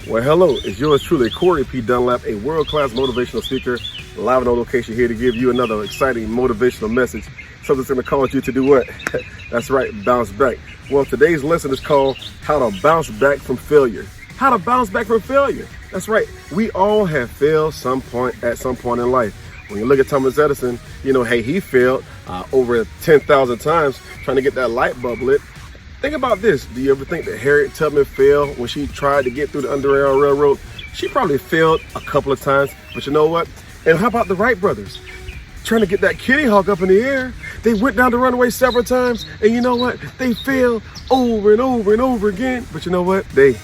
Well, hello, it's yours truly, Corey P. Dunlap, a world-class motivational speaker, live and on location here to give you another exciting motivational message. Something that's going to cause you to do what? That's right, bounce back. Well, today's lesson is called How to Bounce Back from Failure. How to bounce back from failure. That's right, we all have failed at some point in life. When you look at Thomas Edison, he failed over 10,000 times trying to get that light bulb lit. Think about this. Do you ever think that Harriet Tubman failed when she tried to get through the Underground Railroad? She probably failed a couple of times, but you know what? And how about the Wright brothers? Trying to get that Kitty Hawk up in the air. They went down the runway several times, and you know what? They failed over and over and over again, but you know what? They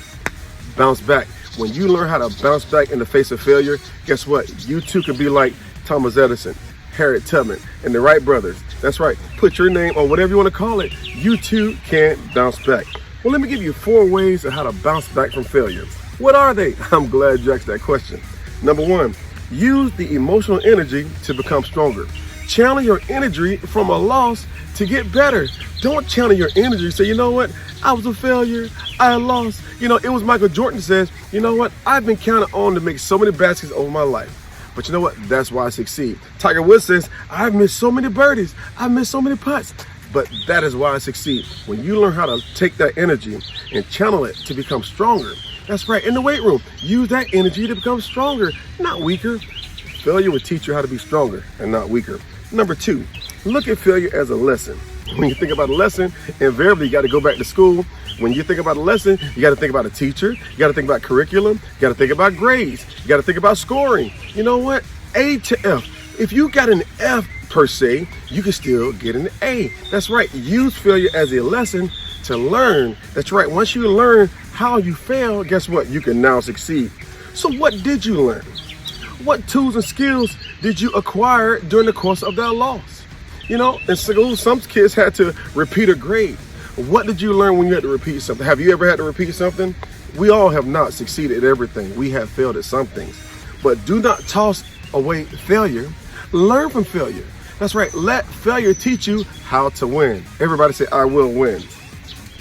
bounced back. When you learn how to bounce back in the face of failure, guess what? You too can be like Thomas Edison, Harriet Tubman, and the Wright brothers. That's right. Put your name on whatever you want to call it. You too can bounce back. Well, let me give you 4 ways of how to bounce back from failure. What are they? I'm glad you asked that question. Number 1, use the emotional energy to become stronger. Channel your energy from a loss to get better. Don't channel your energy. Say, you know what? I was a failure. I lost. It was Michael Jordan says, you know what? I've been counted on to make so many baskets over my life. But you know what? That's why I succeed. Tiger Woods says, I've missed so many birdies. I've missed so many putts. But that is why I succeed. When you learn how to take that energy and channel it to become stronger. That's right. In the weight room, use that energy to become stronger, not weaker. Failure will teach you how to be stronger and not weaker. Number 2, look at failure as a lesson. When you think about a lesson, invariably you got to go back to school. When you think about a lesson, you got to think about a teacher. You got to think about curriculum. You got to think about grades. You got to think about scoring. You know what? A to F. If you got an F per se, you can still get an A. That's right. Use failure as a lesson to learn. That's right. Once you learn how you fail, guess what? You can now succeed. So what did you learn? What tools and skills did you acquire during the course of that loss? In school, some kids had to repeat a grade. What did you learn when you had to repeat something? Have you ever had to repeat something? We all have not succeeded at everything. We have failed at some things. But do not toss away failure. Learn from failure. That's right. Let failure teach you how to win. Everybody say, I will win.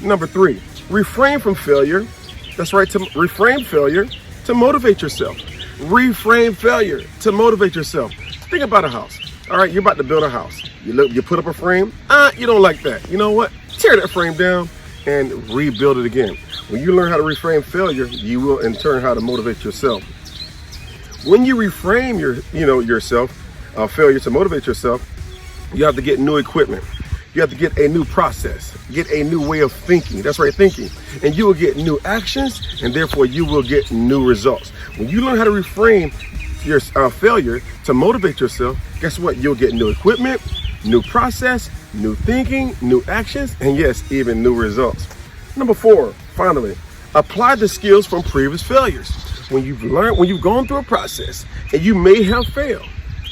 Number 3, refrain from failure. That's right. To reframe failure to motivate yourself. Reframe failure to motivate yourself. Think about a house. All right, you're about to build a house. You put up a frame. You don't like that. You know what? Tear that frame down and rebuild it again. When you learn how to reframe failure, you will in turn how to motivate yourself. When you reframe failure to motivate yourself, you have to get new equipment. You have to get a new process, get a new way of thinking. That's right, thinking. And you will get new actions, and therefore you will get new results. When you learn how to reframe your failure to motivate yourself, guess what? You'll get new equipment, new process, new thinking, new actions, and yes, even new results. Number 4, finally, apply the skills from previous failures. When you've gone through a process and you may have failed,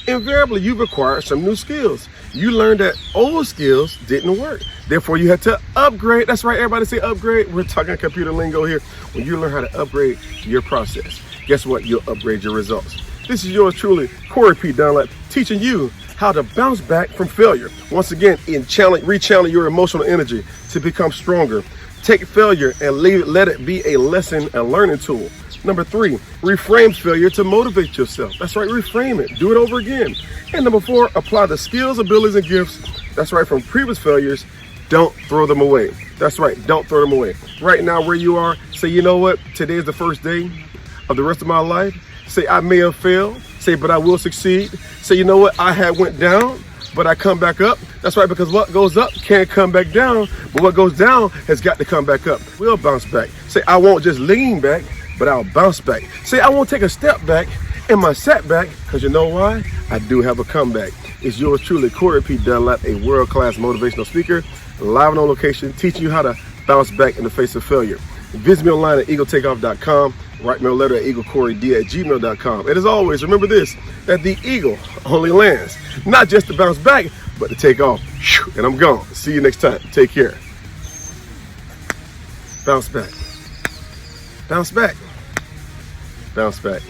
invariably you've acquired some new skills. You learned that old skills didn't work. Therefore, you had to upgrade. That's right, everybody say upgrade. We're talking computer lingo here. When you learn how to upgrade your process, guess what? You'll upgrade your results. This is yours truly, Corey P. Dunlap, teaching you how to bounce back from failure. Once again, rechannel your emotional energy to become stronger. Take failure and let it be a lesson and learning tool. Number 3, reframe failure to motivate yourself. That's right, reframe it. Do it over again. And number 4, apply the skills, abilities, and gifts. That's right, from previous failures. Don't throw them away. That's right, don't throw them away. Right now where you are, say, you know what? Today is the first day of the rest of my life. Say, I may have failed. Say, but I will succeed. Say, you know what? I had went down, but I come back up. That's right, because what goes up can't come back down, but what goes down has got to come back up. We'll bounce back. Say, I won't just lean back, but I'll bounce back. Say, I won't take a step back in my setback, because you know why? I do have a comeback. It's yours truly, Corey P. Dunlap, a world-class motivational speaker, live and on location, teaching you how to bounce back in the face of failure. Visit me online at eagletakeoff.com. Write me a letter at eaglecorey@gmail.com. And as always, remember this, that the eagle only lands, not just to bounce back, but to take off. And I'm gone. See you next time. Take care. Bounce back. Bounce back. Bounce back.